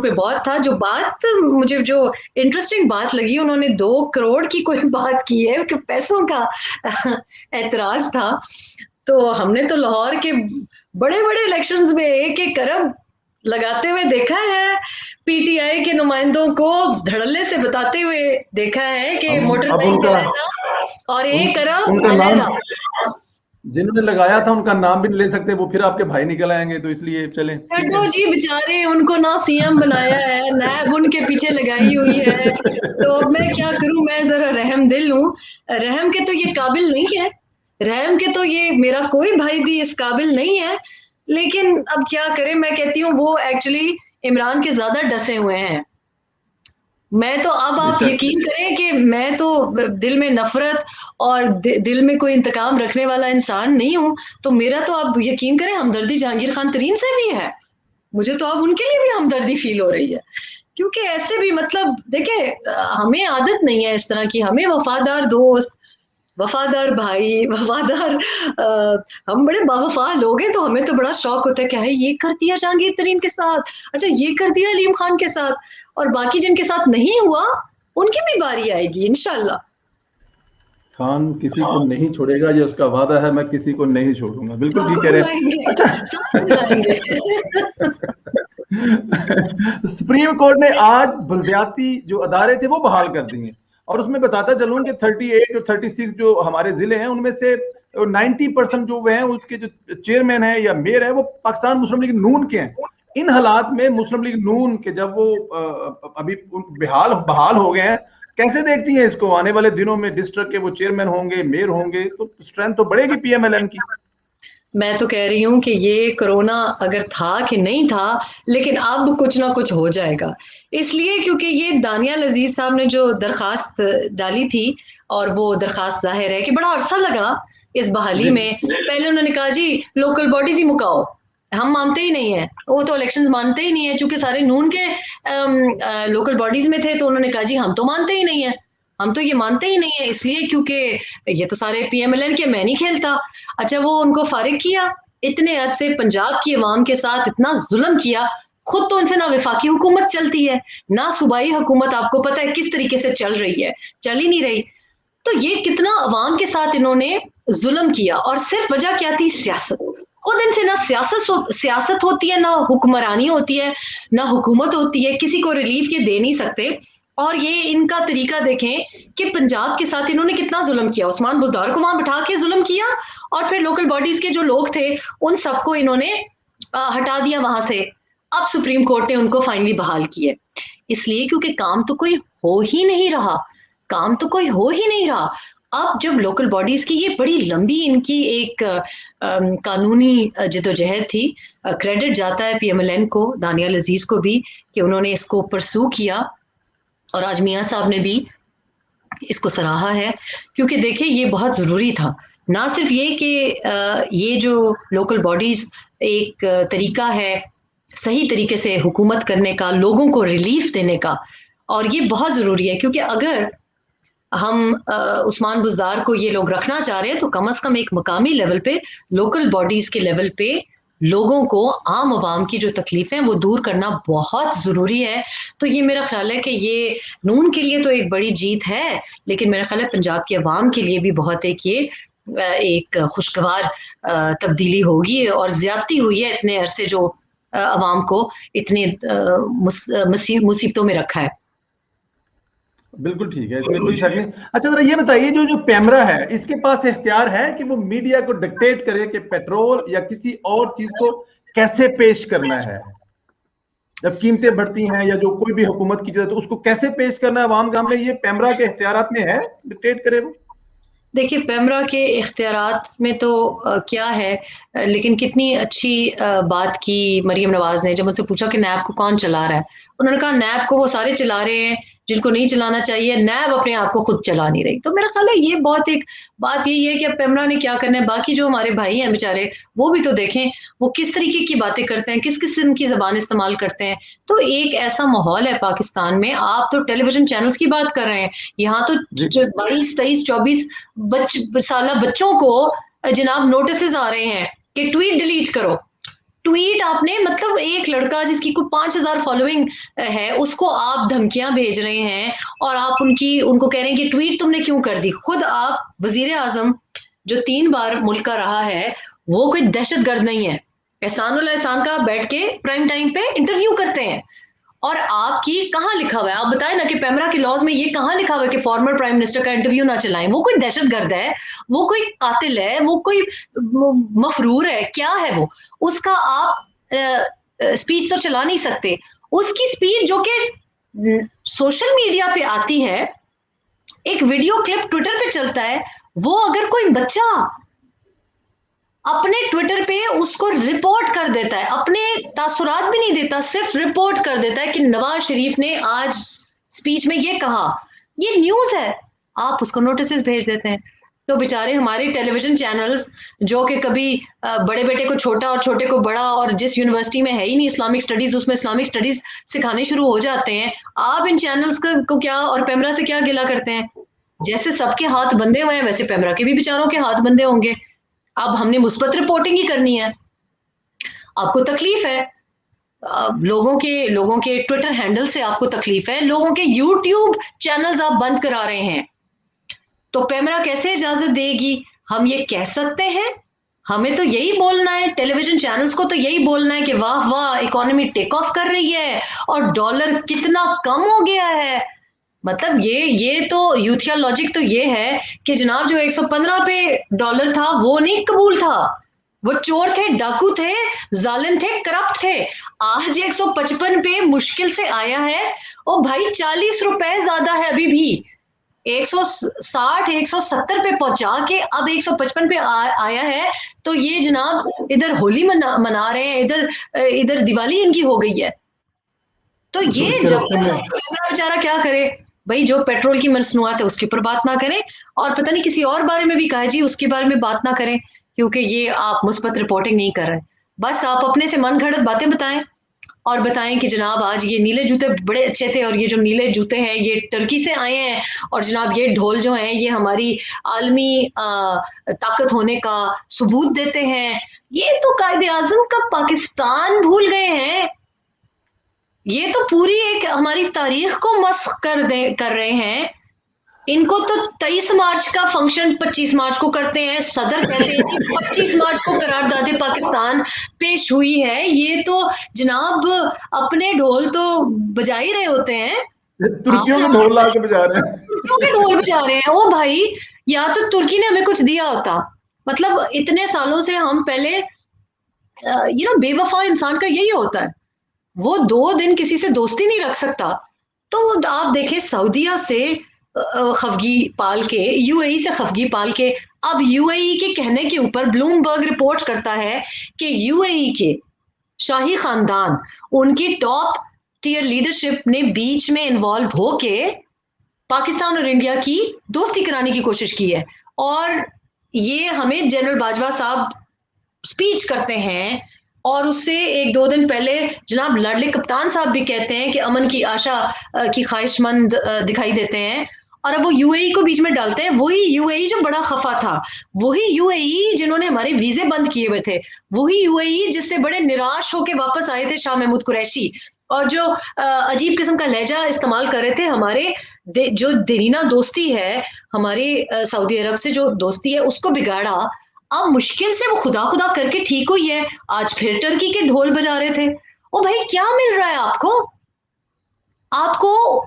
पे बहुत था। जो बात मुझे जो इंटरेस्टिंग बात लगी, उन्होंने 2 करोड़ की कोई बात की है कि पैसों का ऐतराज था। तो हमने तो लाहौर के बड़े बड़े इलेक्शंस में 1-1 अरब लगाते हुए देखा है, पीटीआई के नुमाइंदों को धड़ल्ले से बताते हुए देखा है कि मोटर अब वेहिकल उनका अलहदा और उन, 1 अरब उनका नाम, अलहदा। जिन्होंने लगाया था उनका नाम भी नहीं ले सकते, वो फिर आपके भाई निकल आएंगे, तो इसलिए चलें, ठीक छड्डो है। जी, बेचारे उनको ना सीएम बनाया है, नैब उनके पीछे लगाई हुई है। तो अब मैं क्या करूं, मैं जरा रहम दिल हूं। रहम के तो ये काबिल नहीं है, रहम के तो ये मेरा कोई भाई भी इस काबिल नहीं है। लेकिन अब क्या करें, मैं कहती हूँ वो एक्चुअली इमरान के ज्यादा डसे हुए हैं। मैं तो अब आप बेशक। यकीन करें कि मैं तो दिल में नफरत और दिल में कोई इंतकाम रखने वाला इंसान नहीं हूं। तो मेरा तो अब यकीन करें हमदर्दी जहांगीर खान तरीन से भी है। मुझे तो अब उनके लिए भी हमदर्दी फील हो रही है, क्योंकि ऐसे भी मतलब देखिए, हमें आदत नहीं है इस तरह की। हमें वफादार दोस्त, वफादार भाई, वफादार हम बड़े बावफा लोग हैं, तो हमें तो बड़ा शौक होता है कि हाय ये कर दिया जहांगीर तरीन के साथ, अच्छा ये कर दिया अलीम खान के साथ। और बाकी जिनके साथ नहीं हुआ, उनकी भी बारी आएगी इंशाल्लाह। खान किसी को नहीं छोड़ेगा, ये उसका वादा है, मैं किसी को नहीं छोड़ूंगा, बिल्कुल ठीक सबको कह रहे हैं। बुलाएंगे, सबको बुलाएंगे। अच्छा। सुप्रीम कोर्ट ने आज बलदियाती जो अदारे थे वो बहाल कर दिए, और उसमें बताता चलूं कि 38 और 36 जो हमारे जिले हैं उनमें से 90% जो वे हैं, उसके जो चेयरमैन है या मेयर है, वो पाकिस्तान मुस्लिम लीग नून के हैं। इन हालात में मुस्लिम लीग नून के जब वो अभी बहाल बहाल हो गए हैं, कैसे देखती हैं इसको? आने वाले दिनों में डिस्ट्रिक्ट के वो चेयरमैन होंगे, मेयर होंगे, तो स्ट्रेंथ तो बढ़ेगी पीएमएलएन की। मैं तो कह रही हूँ कि ये कोरोना अगर था कि नहीं था, लेकिन अब कुछ ना कुछ हो जाएगा। इसलिए क्योंकि ये दानियाल अजीज साहब ने जो दरखास्त डाली थी, और वो दरखास्त जाहिर है कि बड़ा अरसा लगा इस बहाली जी। में। पहले उन्होंने कहा जी लोकल बॉडीज ही मुकाओ, हम मानते ही नहीं है, वो तो इलेक्शंस मानते ही नहीं है। चूंकि सारे नून के लोकल बॉडीज में थे, तो उन्होंने कहा जी हम तो मानते ही नहीं है, हम तो ये मानते ही नहीं है, इसलिए क्योंकि ये तो सारे पीएमएलएन के, मैं नहीं खेलता। अच्छा, वो उनको फारिग किया। इतने अरसे पंजाब की अवाम के साथ इतना जुल्म किया, खुद तो इनसे ना विफाकी हुकूमत चलती है, ना सूबाई हुकूमत, आपको पता है किस तरीके से चल रही है, चल ही नहीं रही। तो ये कितना अवाम के साथ इन्होंने जुल्म किया, और सिर्फ वजह क्या थी? सियासत। खुद इनसे ना सियासत होती है, ना हुक्मरानी होती है, ना हुकूमत होती है, किसी को रिलीफ के दे नहीं सकते। और ये इनका तरीका देखें कि पंजाब के साथ इन्होंने कितना जुल्म किया, उस्मान बुजदार को वहां बिठा के जुल्म किया, और फिर लोकल बॉडीज के जो लोग थे उन सबको इन्होंने हटा दिया वहां से। अब सुप्रीम कोर्ट ने उनको फाइनली बहाल किए, इसलिए क्योंकि काम तो कोई हो ही नहीं रहा, काम तो कोई हो ही नहीं रहा। अब जब लोकल बॉडीज की ये बड़ी लंबी इनकी एक कानूनी जदोजहद थी, क्रेडिट जाता है पीएमएलएन को, दानियाल अजीज को भी, कि उन्होंने इसको परसू किया। और आज मियाँ साहब ने भी इसको सराहा है, क्योंकि देखिए ये बहुत ज़रूरी था। ना सिर्फ ये कि ये जो लोकल बॉडीज एक तरीका है सही तरीके से हुकूमत करने का, लोगों को रिलीफ देने का, और ये बहुत ज़रूरी है, क्योंकि अगर हम उस्मान बुजदार को ये लोग रखना चाह रहे हैं, तो कम से कम एक मकामी लेवल पे, लोकल बॉडीज के लेवल पे लोगों को, आम आवाम की जो तकलीफें हैं वो दूर करना बहुत ज़रूरी है। तो ये मेरा ख्याल है कि ये नून के लिए तो एक बड़ी जीत है, लेकिन मेरा ख्याल है पंजाब के अवाम के लिए भी बहुत एक ये एक खुशगवार तब्दीली होगी। और ज्यादती हुई है इतने अरसे जो अवाम को इतने मुसीबतों में रखा है। बिल्कुल ठीक है, इसमें कोई शक नहीं। अच्छा जरा ये बताइए, जो जो पैमरा है, इसके पास इख्तियार है कि वो मीडिया को डिक्टेट करे कि पेट्रोल या किसी और चीज को कैसे पेश करना है? जब कीमतें बढ़ती हैं या जो कोई भी हुकूमत की चीज है, तो उसको कैसे पेश करना है आवाम के सामने, ये पैमरा के इख्तियारात में है, डिक्टेट करे वो? देखिए पेमरा के इख्तियारात में तो क्या है, लेकिन कितनी अच्छी बात की मरीम नवाज ने, जब मुझसे पूछा कि नैब को कौन चला रहा है, उन्होंने कहा नैब को वो सारे चला रहे हैं जिनको नहीं चलाना चाहिए, नैब अपने आप को खुद चला नहीं रही। तो मेरा ख्याल है ये बहुत एक बात यही है कि अब पेमरा ने क्या करना है, बाकी जो हमारे भाई हैं बेचारे, वो भी तो देखें वो किस तरीके की बातें करते हैं, किस किस्म की जबान इस्तेमाल करते हैं। तो एक ऐसा माहौल है पाकिस्तान में, आप तो टेलीविजन चैनल्स की बात कर रहे हैं, यहाँ तो जी। 22, 23, 24 साल बच्चों को जनाब नोटिस आ रहे हैं कि ट्वीट डिलीट करो। ट्वीट आपने, मतलब एक लड़का जिसकी कोई 5,000 फॉलोइंग है उसको आप धमकियां भेज रहे हैं और आप उनको कह रहे हैं कि ट्वीट तुमने क्यों कर दी। खुद आप वजीर आजम जो 3 बार मुल्क का रहा है वो कोई दहशतगर्द नहीं है। एहसानुल्लाह एहसान का बैठ के प्राइम टाइम पे इंटरव्यू करते हैं और आपकी कहाँ लिखा हुआ है, आप बताएं ना कि पेमरा के लॉज में ये कहाँ लिखा हुआ है कि फॉर्मर प्राइम मिनिस्टर का इंटरव्यू ना चलाएं। वो कोई दहशतगर्द है, वो कोई कातिल है, वो कोई मफरूर है, क्या है वो? उसका आप स्पीच तो चला नहीं सकते। उसकी स्पीच जो कि सोशल मीडिया पे आती है, एक वीडियो क्लिप ट्विटर पे चलता है, वो अगर कोई बच्चा अपने ट्विटर पे उसको रिपोर्ट कर देता है, अपने तासुरात भी नहीं देता, सिर्फ रिपोर्ट कर देता है कि नवाज शरीफ ने आज स्पीच में ये कहा, ये न्यूज है, आप उसको नोटिस भेज देते हैं। तो बेचारे हमारे टेलीविजन चैनल्स जो कि कभी बड़े बेटे को छोटा और छोटे को बड़ा, और जिस यूनिवर्सिटी में है ही नहीं इस्लामिक स्टडीज उसमें इस्लामिक स्टडीज सिखाने शुरू हो जाते हैं, आप इन चैनल्स को क्या और पेमरा से क्या गिला करते हैं? जैसे सबके हाथ बंधे हुए हैं वैसे पेमरा के भी बेचारों के हाथ बंधे होंगे। अब हमने मुस्बत रिपोर्टिंग ही करनी है, आपको तकलीफ है, लोगों के ट्विटर हैंडल से आपको तकलीफ है, लोगों के यूट्यूब चैनल्स आप बंद करा रहे हैं, तो पेमरा कैसे इजाजत देगी? हम ये कह सकते हैं, हमें तो यही बोलना है, टेलीविजन चैनल्स को तो यही बोलना है कि वाह वाह इकोनॉमी टेक ऑफ कर रही है और डॉलर कितना कम हो गया है। मतलब ये तो यूथिया लॉजिक तो ये है कि जनाब जो 115 पे डॉलर था वो नहीं कबूल था, वो चोर थे, डाकू थे, जालिम थे, करप्ट थे। आज 155 पे मुश्किल से आया है, ओ भाई 40 रुपए ज्यादा है अभी भी, 160 170 पे पहुंचा के अब 155 पे आया है। तो ये जनाब इधर होली मना रहे हैं, इधर इधर दिवाली इनकी हो गई है। तो तो ये इसके जब रास्ते में बेचारा क्या करे भाई, जो पेट्रोल की मसनूआत है उसके ऊपर बात ना करें, और पता नहीं किसी और बारे में भी कहा जी उसके बारे में बात ना करें, क्योंकि ये आप मुस्बत रिपोर्टिंग नहीं कर रहे। बस आप अपने से मन घड़त बातें बताएं और बताएं कि जनाब आज ये नीले जूते बड़े अच्छे थे और ये जो नीले जूते हैं ये टर्की से आए हैं, और जनाब ये ढोल जो हैं ये हमारी आलमी ताकत होने का सबूत देते हैं। ये तो कायदे आजम का पाकिस्तान भूल गए हैं, ये तो पूरी एक हमारी तारीख को मस्ख कर रहे हैं। इनको तो 23 मार्च का फंक्शन 25 मार्च को करते हैं, सदर कहते हैं जी 25 मार्च को करारदादे पाकिस्तान पेश हुई है। ये तो जनाब अपने ढोल तो बजा ही रहे होते हैं, आप तुर्कियों के ढोल ला के बजा रहे हैं। तुर्कियों के ढोल बजा रहे हैं। ओ भाई, या तो तुर्की ने हमें कुछ दिया होता, मतलब इतने सालों से हम पहले बेवफा इंसान का यही होता है, वो 2 दिन किसी से दोस्ती नहीं रख सकता। तो आप देखें सऊदीया से खफगी पाल के, यूएई से खफगी पाल के, अब यूएई के कहने के ऊपर ब्लूमबर्ग रिपोर्ट करता है कि यूएई के शाही खानदान, उनकी टॉप टीयर लीडरशिप ने बीच में इन्वॉल्व होके पाकिस्तान और इंडिया की दोस्ती कराने की कोशिश की है। और ये हमें जनरल बाजवा साहब स्पीच करते हैं और उससे 1-2 दिन पहले जनाब लाडले कप्तान साहब भी कहते हैं कि अमन की आशा की ख्वाहिशमंद दिखाई देते हैं, और अब वो यूएई को बीच में डालते हैं। वही यूएई जो बड़ा खफा था, वही यूएई जिन्होंने हमारे वीजे बंद किए हुए थे, वही यूएई जिससे बड़े निराश होकर वापस आए थे शाह महमूद कुरैशी, और जो अजीब किस्म का लहजा इस्तेमाल कर रहे थे हमारे जो देरीना दोस्ती है हमारे सऊदी अरब से जो दोस्ती है उसको बिगाड़ा। अब मुश्किल से वो खुदा खुदा करके ठीक हुई है, आज फिर टर्की के ढोल बजा रहे थे। ओ भाई क्या मिल रहा है आपको? आपको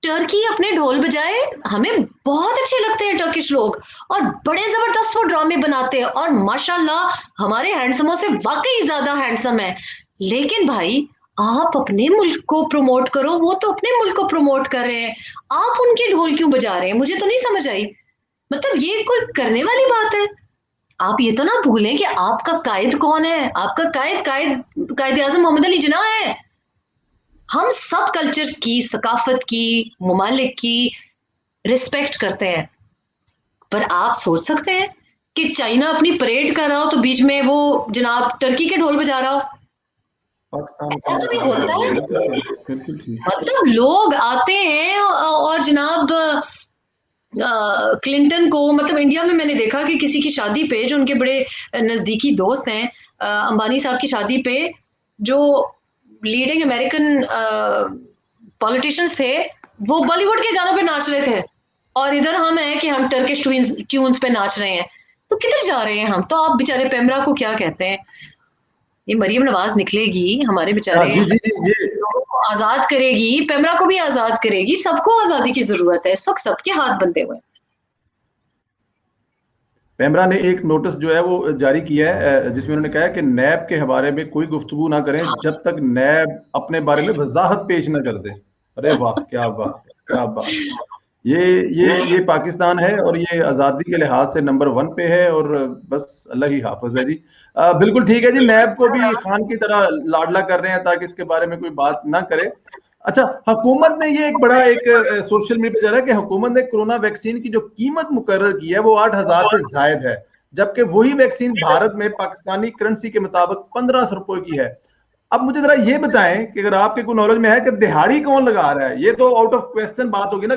टर्की अपने ढोल बजाए, हमें बहुत अच्छे लगते हैं टर्किश लोग, और बड़े जबरदस्त वो ड्रामे बनाते हैं, और माशाल्लाह हमारे हैंडसमों से वाकई ज्यादा हैंडसम है। लेकिन भाई आप अपने मुल्क को प्रमोट करो, वो तो अपने मुल्क को प्रमोट कर रहे हैं, आप उनके ढोल क्यों बजा रहे हैं? मुझे तो नहीं समझ आई, मतलब ये कोई करने वाली बात है? आप ये तो ना भूलें कि आपका कायद कौन है, आपका कायद कायद कायद आजम मोहम्मद अली जिन्ना है। हम सब कल्चर्स की, सकाफत की, ममालिक की रिस्पेक्ट करते हैं, पर आप सोच सकते हैं कि चाइना अपनी परेड कर रहा हो तो बीच में वो जनाब टर्की के ढोल बजा रहा हो? पाकिस्तान ऐसा कभी होता है? बिल्कुल ठीक। मतलब लोग आते हैं और जनाब क्लिंटन को, मतलब इंडिया में मैंने देखा कि किसी की शादी पे, जो उनके बड़े नजदीकी दोस्त हैं, अंबानी साहब की शादी पे, जो लीडिंग अमेरिकन पॉलिटिशियंस थे, वो बॉलीवुड के गानों पे नाच रहे थे, और इधर हम हैं कि हम टर्किश ट्यून्स पे नाच रहे हैं। तो किधर जा रहे हैं हम? तो आप बेचारे पेमरा को क्या कहते हैं, ये मरियम नवाज निकलेगी, हमारे बेचारे जी जी जी, ये लोगों को आजाद करेगी, पेमरा को भी आजाद करेगी, सबको आजादी की जरूरत है, इस वक्त सबके हाथ बंधे हुए हैं। पेमरा ने एक नोटिस जो है वो जारी किया है, जिसमें उन्होंने कहा है कि नैब के बारे में कोई गुफ्तगू ना करें जब तक नैब अपने बारे में वजाहत पेश ना कर दे। अरे वाह, क्या बात है, क्या बात है। ये पाकिस्तान है और ये आज़ादी के लिहाज से नंबर 1 पे है, और बस अल्लाह ही हाफिज है जी। बिल्कुल ठीक है जी, नैब को भी खान की तरह लाडला कर रहे हैं ताकि इसके बारे में कोई बात ना करे। अच्छा, हुकूमत ने ये एक बड़ा एक सोशल मीडिया पे जा रहा है कि हुकूमत ने कोरोना वैक्सीन की जो कीमत मुकर्रर की है वो 8,000 से जायद है, जबकि वही वैक्सीन भारत में पाकिस्तानी करेंसी के मुताबिक 1,500 रुपए की है। अब मुझे जरा ये बताएं कि अगर आपके कोई नॉलेज में है कि दिहाड़ी कौन लगा रहा है, ये तो आउट ऑफ क्वेश्चन बात होगी ना।